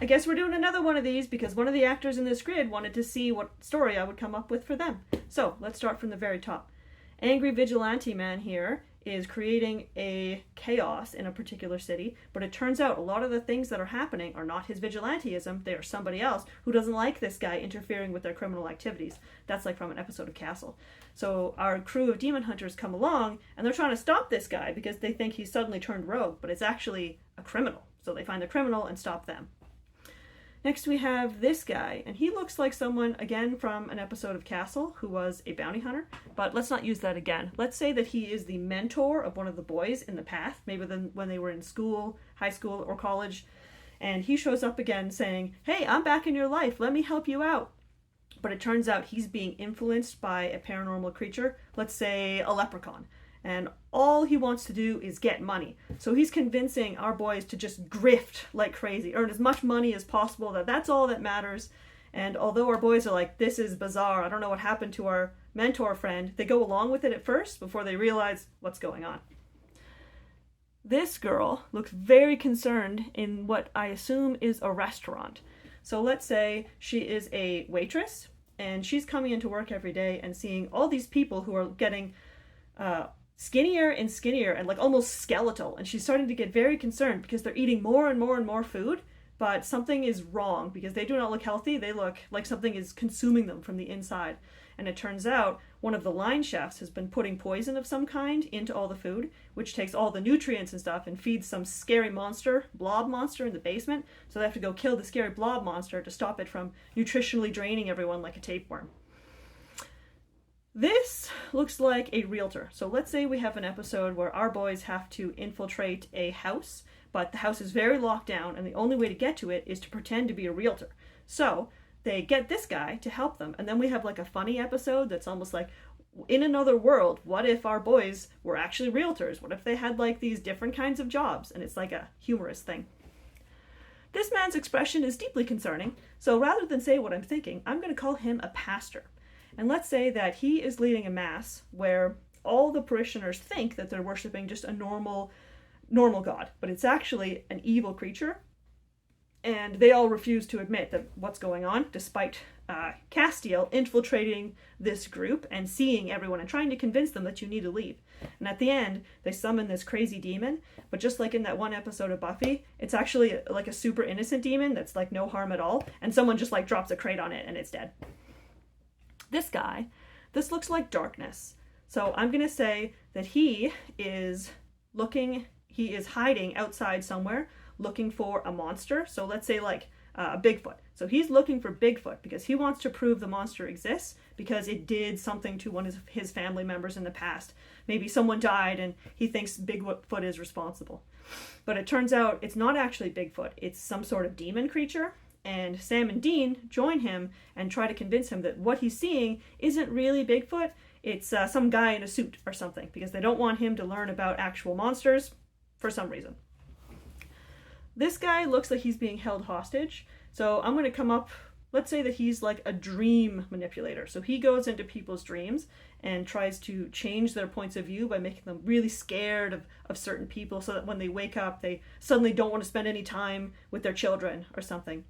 I guess we're doing another one of these because one of the actors in this grid wanted to see what story I would come up with for them. So let's start from the very top. Angry Vigilante Man here is creating a chaos in a particular city, but it turns out a lot of the things that are happening are not his vigilanteism, they are somebody else who doesn't like this guy interfering with their criminal activities. That's like from an episode of Castle. So our crew of demon hunters come along, and they're trying to stop this guy because they think he's suddenly turned rogue, but it's actually a criminal. So they find the criminal and stop them. Next we have this guy, and he looks like someone, again, from an episode of Castle, who was a bounty hunter, but let's not use that again. Let's say that he is the mentor of one of the boys in the past, maybe when they were in school, high school, or college, and he shows up again saying, hey, I'm back in your life, let me help you out. But it turns out he's being influenced by a paranormal creature, let's say a leprechaun. And all he wants to do is get money. So he's convincing our boys to just grift like crazy, earn as much money as possible, that's all that matters. And although our boys are like, this is bizarre, I don't know what happened to our mentor friend, they go along with it at first before they realize what's going on. This girl looks very concerned in what I assume is a restaurant. So let's say she is a waitress, and she's coming into work every day and seeing all these people who are getting skinnier and skinnier and like almost skeletal, and she's starting to get very concerned because they're eating more and more and more food, but something is wrong because they do not look healthy. They look like something is consuming them from the inside. And it turns out one of the line chefs has been putting poison of some kind into all the food, which takes all the nutrients and stuff and feeds some scary monster, blob monster, in the basement. So they have to go kill the scary blob monster to stop it from nutritionally draining everyone like a tapeworm. This looks like a realtor. So let's say we have an episode where our boys have to infiltrate a house, but the house is very locked down, and the only way to get to it is to pretend to be a realtor. So they get this guy to help them, and then we have like a funny episode that's almost like, in another world, what if our boys were actually realtors? What if they had like these different kinds of jobs? And it's like a humorous thing. This man's expression is deeply concerning, so rather than say what I'm thinking, I'm going to call him a pastor. And let's say that he is leading a mass where all the parishioners think that they're worshiping just a normal God, but it's actually an evil creature. And they all refuse to admit that what's going on, despite Castiel infiltrating this group and seeing everyone and trying to convince them that you need to leave. And at the end, they summon this crazy demon, but just like in that one episode of Buffy, it's actually like a super innocent demon that's like no harm at all, and someone just like drops a crate on it and it's dead. This guy, this looks like darkness. So I'm going to say that he is hiding outside somewhere looking for a monster. So let's say like a Bigfoot. So he's looking for Bigfoot because he wants to prove the monster exists because it did something to one of his family members in the past. Maybe someone died and he thinks Bigfoot is responsible. But it turns out it's not actually Bigfoot. It's some sort of demon creature. And Sam and Dean join him and try to convince him that what he's seeing isn't really Bigfoot, it's some guy in a suit or something, because they don't want him to learn about actual monsters for some reason. This guy looks like he's being held hostage, so I'm going to come up, let's say that he's like a dream manipulator. So he goes into people's dreams and tries to change their points of view by making them really scared of certain people so that when they wake up, they suddenly don't want to spend any time with their children or something.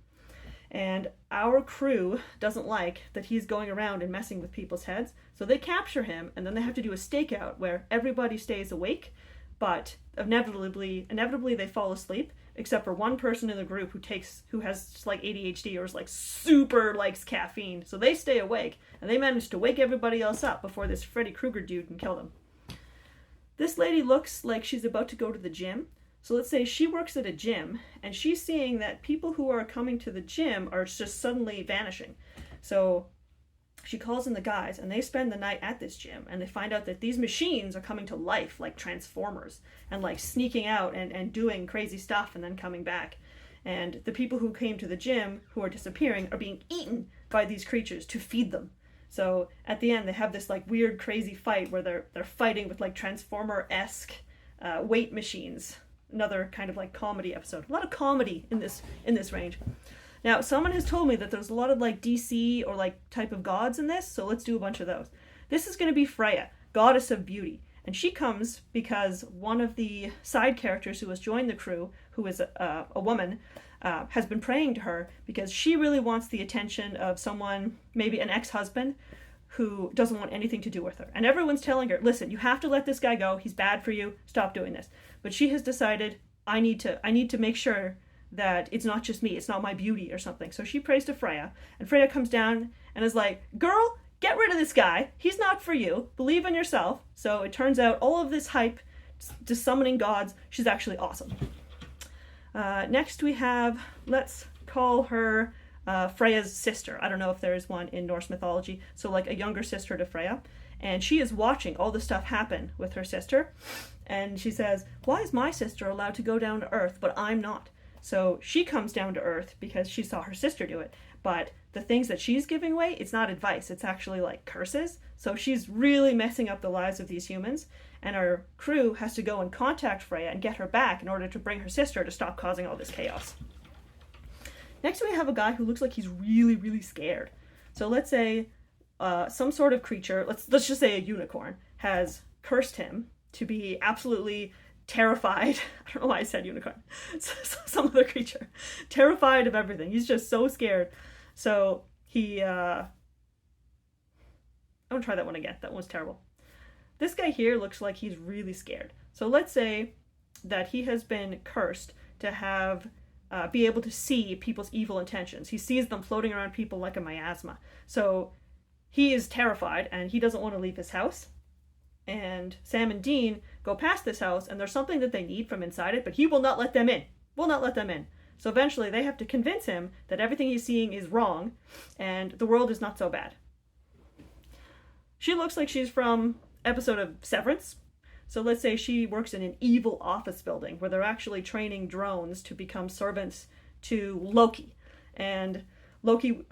And our crew doesn't like that he's going around and messing with people's heads, so they capture him, and then they have to do a stakeout where everybody stays awake, but inevitably they fall asleep, except for one person in the group who has just like ADHD or is like super likes caffeine, so they stay awake, and they manage to wake everybody else up before this Freddy Krueger dude can kill them. This lady looks like she's about to go to the gym. So let's say she works at a gym, and she's seeing that people who are coming to the gym are just suddenly vanishing. So she calls in the guys, and they spend the night at this gym, and they find out that these machines are coming to life like Transformers, and like sneaking out and doing crazy stuff and then coming back. And the people who came to the gym, who are disappearing, are being eaten by these creatures to feed them. So at the end, they have this like weird crazy fight where they're fighting with like Transformer-esque weight machines. Another kind of like comedy episode. A lot of comedy in this range. Now, someone has told me that there's a lot of like DC or like type of gods in this, so let's do a bunch of those. This is going to be Freya, goddess of beauty. And she comes because one of the side characters who has joined the crew, who is a woman, has been praying to her because she really wants the attention of someone, maybe an ex-husband, who doesn't want anything to do with her. And everyone's telling her, listen, you have to let this guy go. He's bad for you. Stop doing this. But she has decided, I need to make sure that it's not just me. It's not my beauty or something. So she prays to Freya, and Freya comes down and is like, girl, get rid of this guy. He's not for you. Believe in yourself. So it turns out all of this hype to summoning gods, she's actually awesome. Next we have, let's call her Freya's sister. I don't know if there is one in Norse mythology. So like a younger sister to Freya. And she is watching all this stuff happen with her sister. And she says, why is my sister allowed to go down to Earth, but I'm not? So she comes down to Earth because she saw her sister do it. But the things that she's giving away, it's not advice. It's actually like curses. So she's really messing up the lives of these humans. And our crew has to go and contact Freya and get her back in order to bring her sister to stop causing all this chaos. Next we have a guy who looks like he's really, really scared. So let's say some sort of creature, let's just say a unicorn, has cursed him to be absolutely terrified. I don't know why I said unicorn. Some other creature. Terrified of everything. He's just so scared. So he... I'm going to try that one again. That one was terrible. This guy here looks like he's really scared. So let's say that he has been cursed to have... be able to see people's evil intentions. He sees them floating around people like a miasma. So he is terrified and he doesn't want to leave his house. And Sam and Dean go past this house and there's something that they need from inside it, but he will not let them in. Will not let them in. So eventually they have to convince him that everything he's seeing is wrong and the world is not so bad. She looks like she's from episode of Severance. So let's say she works in an evil office building where they're actually training drones to become servants to Loki. And Loki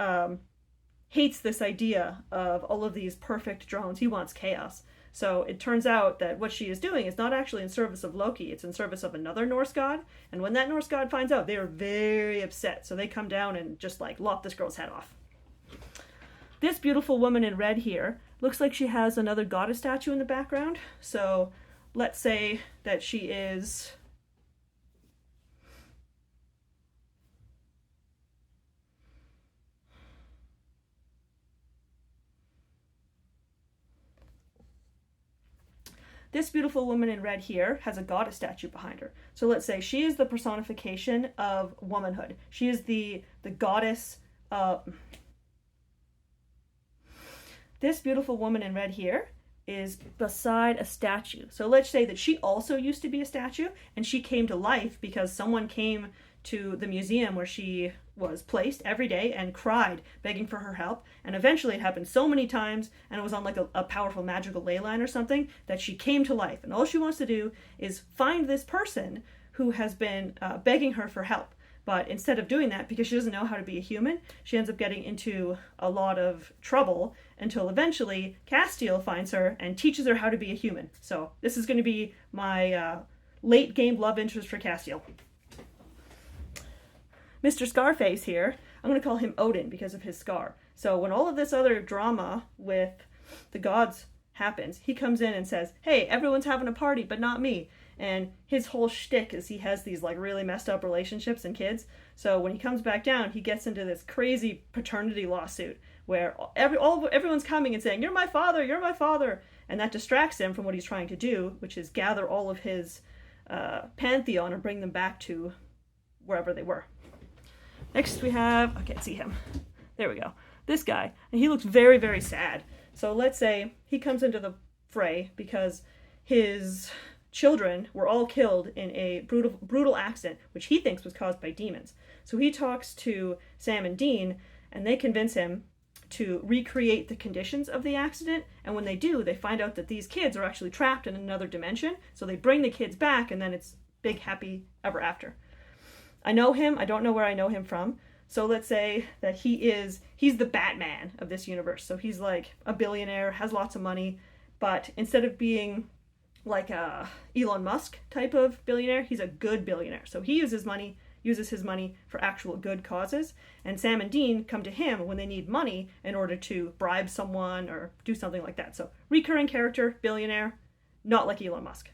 hates this idea of all of these perfect drones. He wants chaos. So it turns out that what she is doing is not actually in service of Loki. It's in service of another Norse god. And when that Norse god finds out, they are very upset. So they come down and just like lop this girl's head off. This beautiful woman in red here looks like she has another goddess statue in the background. So let's say that she is... This beautiful woman in red here has a goddess statue behind her. So let's say she is the personification of womanhood. She is the goddess... This beautiful woman in red here is beside a statue. So let's say that she also used to be a statue and she came to life because someone came to the museum where she was placed every day and cried, begging for her help. And eventually it happened so many times and it was on like a powerful magical ley line or something that she came to life. And all she wants to do is find this person who has been begging her for help. But instead of doing that, because she doesn't know how to be a human, she ends up getting into a lot of trouble until eventually Castiel finds her and teaches her how to be a human. So this is going to be my late game love interest for Castiel. Mr. Scarface here, I'm going to call him Odin because of his scar. So when all of this other drama with the gods happens, he comes in and says, hey, everyone's having a party, but not me. And his whole shtick is he has these like really messed up relationships and kids. So when he comes back down, he gets into this crazy paternity lawsuit where everyone's coming and saying, you're my father, you're my father. And that distracts him from what he's trying to do, which is gather all of his pantheon and bring them back to wherever they were. Next we have, I can't see him. There we go. This guy, and he looks very, very sad. So let's say he comes into the fray because his children were all killed in a brutal accident, which he thinks was caused by demons. So he talks to Sam and Dean, and they convince him to recreate the conditions of the accident. And when they do, they find out that these kids are actually trapped in another dimension. So they bring the kids back, and then it's big, happy ever after. I know him. I don't know where I know him from. So let's say that he's the Batman of this universe. So he's like a billionaire, has lots of money, but instead of being like a Elon Musk type of billionaire, he's a good billionaire. So he uses his money for actual good causes. And Sam and Dean come to him when they need money in order to bribe someone or do something like that. So recurring character, billionaire, not like Elon Musk.